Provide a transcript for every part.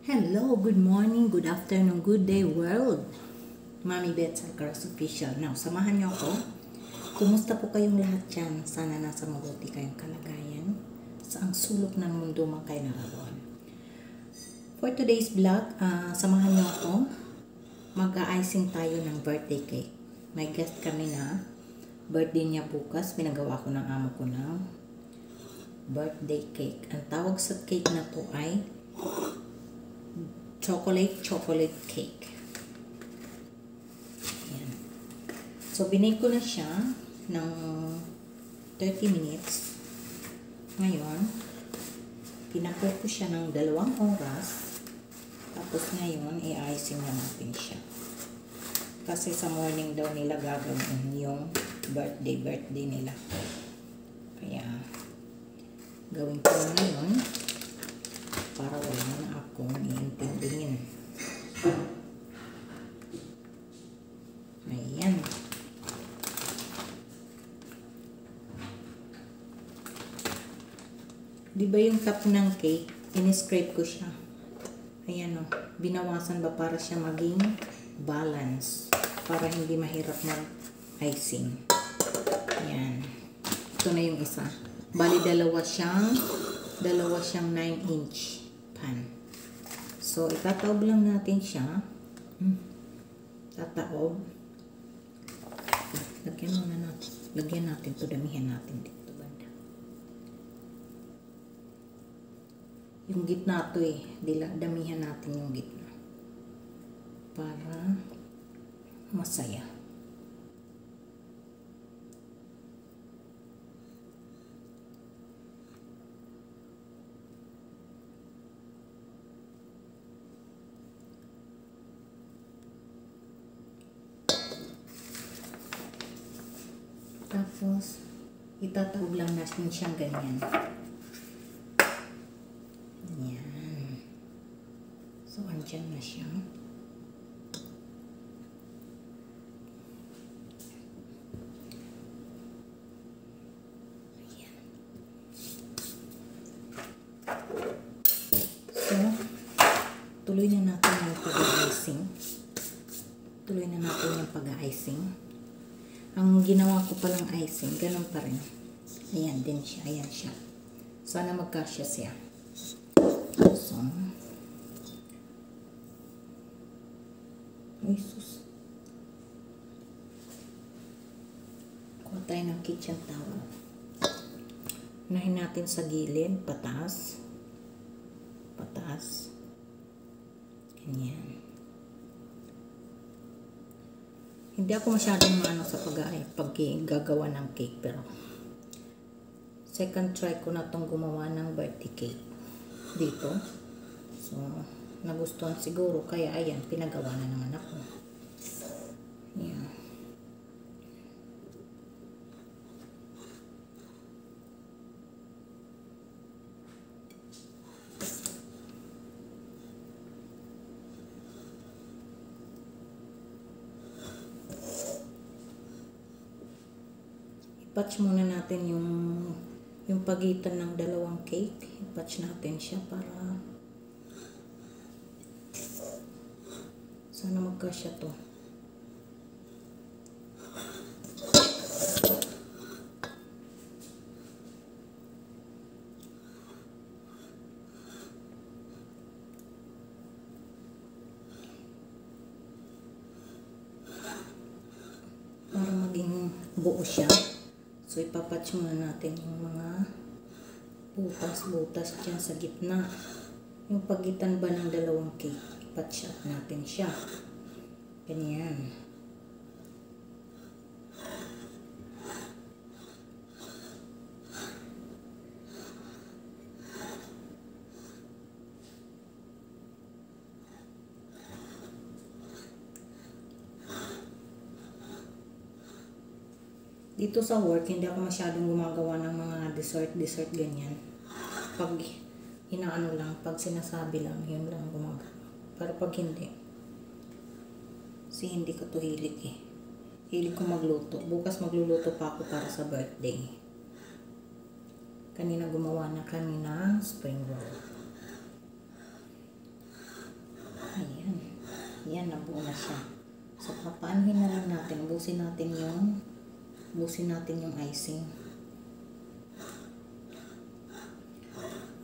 Hello, good morning, good afternoon, good day world. Mami Beth Salcaros Official. Now, samahan niyo ako. Kumusta po kayong lahat dyan? Sana nasa mabuti kayong kalagayan. Sa ang sulok ng mundo man kayo naroon. For today's vlog, samahan niyo ako. Mag-a-icing tayo ng birthday cake. May guest kami na birthday niya bukas. Pinagawa ko ng amo ko ng birthday cake. Ang tawag sa cake na to ay chocolate cake. Ayan. So, binake ko na siya ng 30 minutes. Ngayon, pinakot ko siya ng 2 oras. Tapos ngayon, i-icing na natin siya. Kasi sa morning daw nila gagawin yung birthday nila. Kaya, gawin ko na ngayon para wala na akong iintindihin. Ayan. Di ba yung top ng cake, in-scrape ko siya. Ayan o, binawasan ba para siya maging balance. Para hindi mahirap mag-icing. Ayan. Ito na yung isa. Bali, dalawa siyang 9-inch pan. So, itataob lang natin siya. Tataob. Lagyan natin to, damihan natin dito banda. Yung gitna to damihan natin yung gitna. Para masaya. Tapos, itataob lang natin siyang ganyan. Ayan. So, andyan na siya. Ayan. So, tuloy na natin yung pag-icing. Ang ginawa ko palang icing, ganun pa rin. Ayan din siya, ayan siya. Sana magkasya siya. So, ay sus. Kuha tayo ng kitchen towel. Unahin natin sa gilid, pataas. Pataas. Ganyan. Hindi ako masyadong sa paggagawa ng cake, pero second try ko na itong gumawa ng birthday cake dito. So, nagustuhan siguro, kaya ayan, pinagawa na naman ako. Ayan. I-patch muna natin yung pagitan ng dalawang cake. I-patch natin siya para sana magkasya to. Para maging buo siya. So, ipapatch muna natin yung mga butas-butas dyan sa gitna. Yung pagitan ba ng dalawang cake, ipatch up natin siya. Ganyan. Dito sa work, hindi ako masyadong gumagawa ng mga dessert ganyan. Pag inaano lang, pag sinasabi lang, yun lang gumagawa. Pero pag hindi, hindi ko to hilig Hilig ko magluto. Bukas magluluto pa ako para sa birthday. Kanina gumawa na kami ng spring roll. Ayan, nabuo na siya. So, papaanhin na lang natin. Ubusin natin yung icing.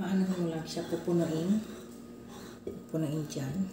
Paano mo lang siya pupunuin. Pupunuin dyan.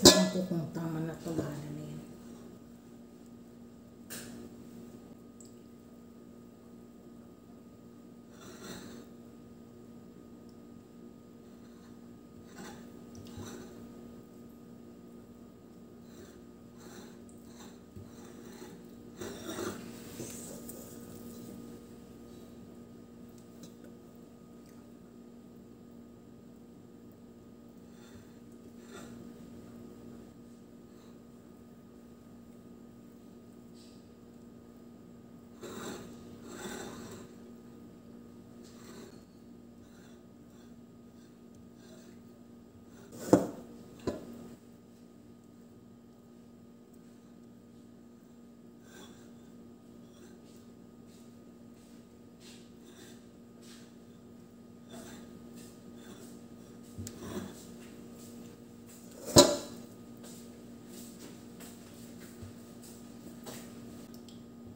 Ewan ko kung tama na ito. Bahala na yan.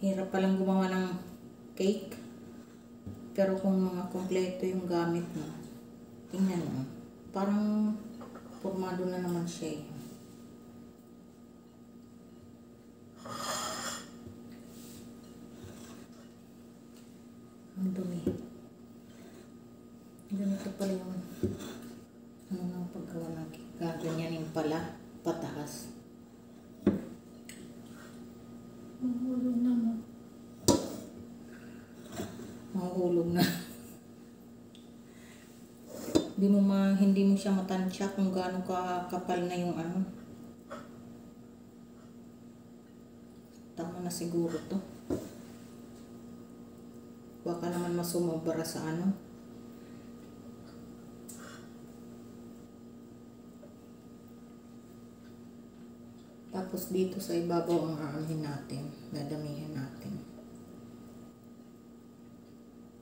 Hirap palang gumawa ng cake. Pero kung mga kompleto yung gamit mo, tingnan mo. Parang formado na naman siya eh. Ang dumi. Ganito pala yung paggawa ng cake. Gaganyanin pala pataas. Mahulog na mo. Mahulog na. Hindi mo siya matansya kung gaano kapal na yung ano. Tama na siguro to. Baka naman masumobra sa ano. Tapos dito sa ibabaw ang aanhin natin. Dadamihin natin.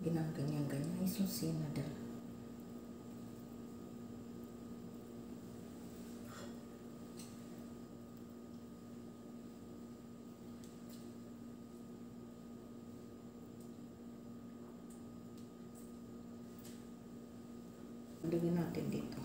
Ginaganyan-ganyan. Ay, susin na dala. Lagyan natin dito.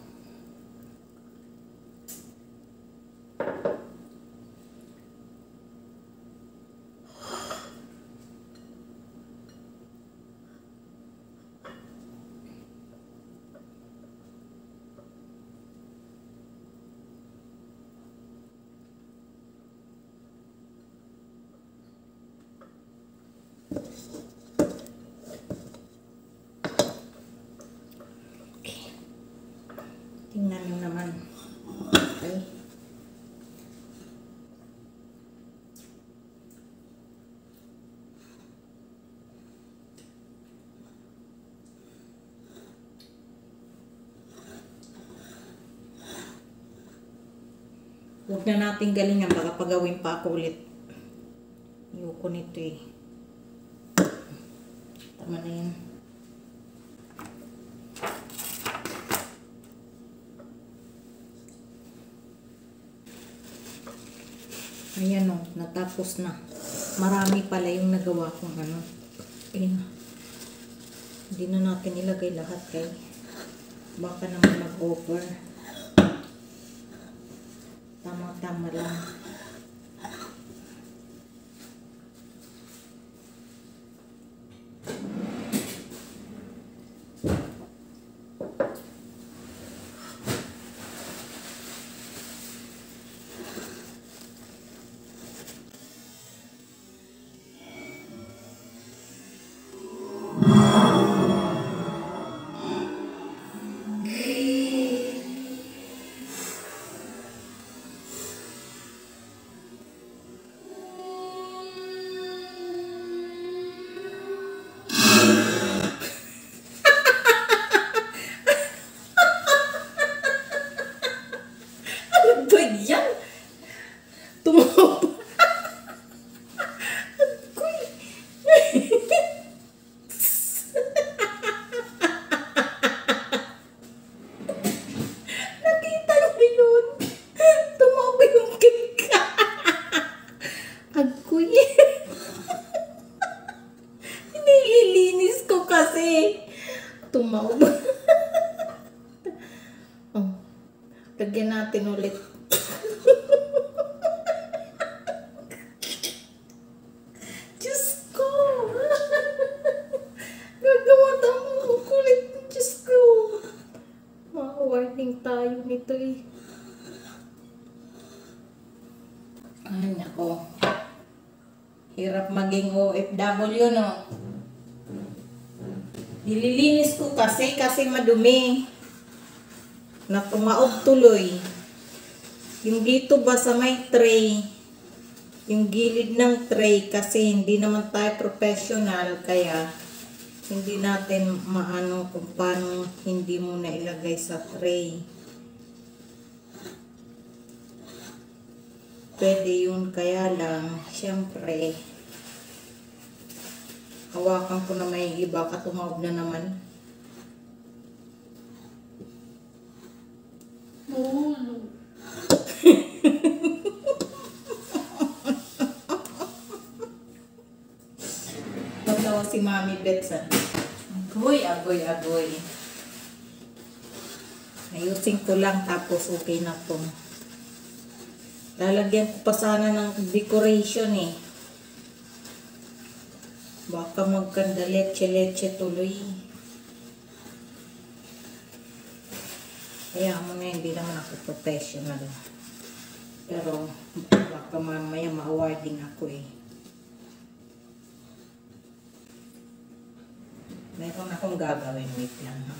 Tingnan nyo naman. Okay. Huwag na natin galingan. Baka pagawin pa ako ulit. Ayoko nito eh. Tama na yan. Ayan o, natapos na. Marami pala yung nagawa kong ano. Ayan. Hindi na natin ilagay lahat kay baka naman mag-over. Tama-tama lang. Ano ba yan? Tumawag. Nakita niyo yun? Tumawag yung cake. Agoy. Nililinis ko kasi. Tumawag. Oh. Lagyan natin ulit. Diyos ko. Gagawa tayo kulit. Diyos ko. Ma-warning tayo nito eh. Ay, nako. Hirap maging OFW, no? Nililinis ko kasi madumi. Na tumaob tuloy. Yung dito ba sa may tray, yung gilid ng tray kasi hindi naman tayo professional kaya hindi natin maano kung paano hindi mo na ilagay sa tray. Pwede yun kaya lang, syempre, hawakan ko na may iba katumawag na naman. Natawa si Mami Bets. Agoy, agoy, agoy. Ayusin ko lang tapos okay na po. Lalagyan ko pa sana ng decoration eh. Baka magkanda leche-leche tuloy. Kaya mo na hindi naman ako professional. Pero baka mamaya ma-awarding ako eh. Meron akong gagawin. Wait lang ha.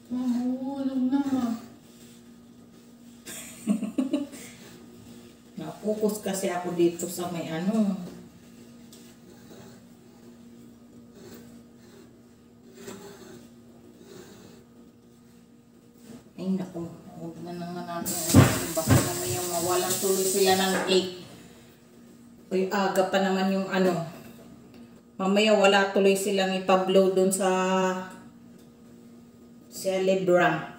Mahulog na. Napokus kasi ako dito sa may ano. Ay naku, huwag na naman natin. Baka mamaya mawalan tuloy sila ng cake. Uy, aga pa naman yung ano. Mamaya wala tuloy silang ipablow dun sa celebrant.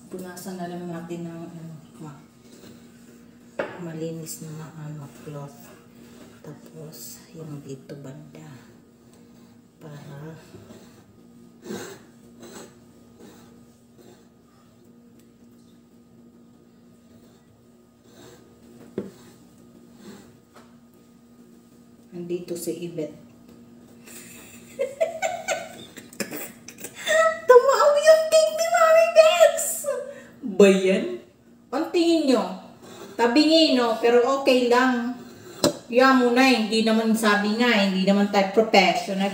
Punasan na lang natin ng malinis na cloth. Tapos yung dito banda para andito si Ibet. Tumaw yung cake ni Mami Bets! Ba yan? Ang tingin nyo? Tabingin, no? Pero okay lang. Yan mo na, hindi naman sabi nga, hindi naman tayo professional.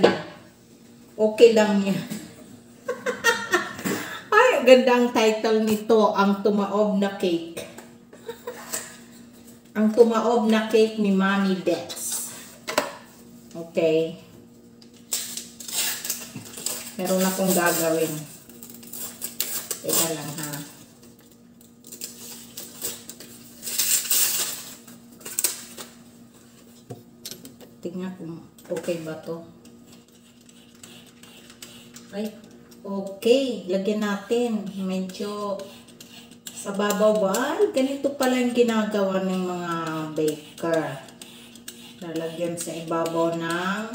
Okay lang yan. Ay, ganda ang title nito, Ang Tumaob na Cake. Ang Tumaob na Cake ni Mami Bets. Okay. Meron akong gagawin. Teka lang ha. Tingnan kung okay ba to. Ay, okay. Lagyan natin. Medyo sa babaw ba? Ganito pala yung ginagawa ng mga baker. Lalagyan sa ibabaw ng...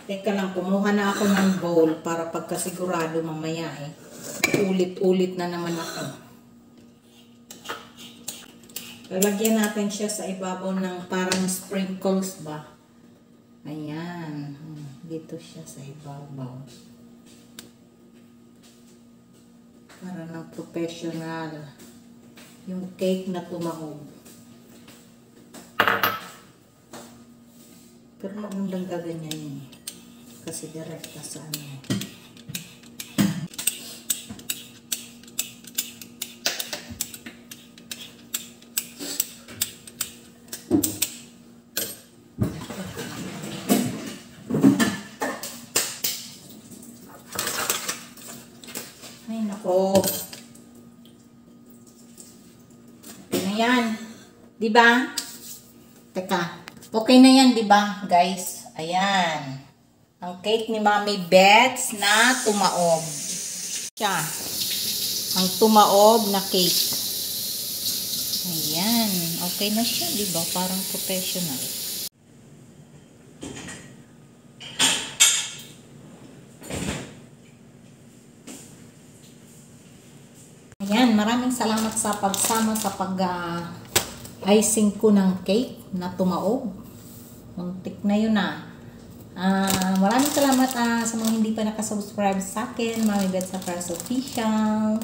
Teka lang, kumuha na ako ng bowl para pagkasigurado mamaya eh. Ulit-ulit na naman ako. Lalagyan natin siya sa ibabaw ng parang sprinkles ba? Ayan. Dito siya sa ibabaw. Para ng professional. Yung cake na tumahog. Pero magandang gaganyan yun. Kasi direkta sa ano. Ay nako. Okay na yan. Diba? Teka. Okay na yan, diba, guys? Ayan. Ang cake ni Mommy Bets na tumaob. Siya. Ang tumaob na cake. Ayan. Okay na siya, diba? Parang professional. Ayan. Maraming salamat sa pagsama sa icing ko ng cake na tumaob. Muntik na yun na. Maraming salamat sa mga hindi pa nakasubscribe sa akin. Mommy Bets Official.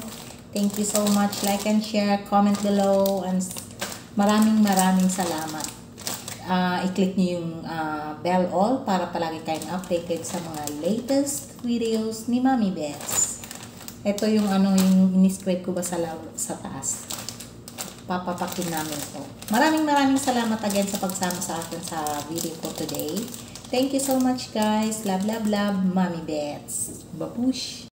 Thank you so much. Like and share. Comment below. And maraming salamat. I-click nyo yung bell all para palagi kayong updated sa mga latest videos ni Mommy Bets. Ito yung yung in-spread ko ba sa taas. Papapakin namin po. Maraming salamat again sa pagsama sa akin sa video ko today. Thank you so much guys. Love, Mommy Bets. Babush!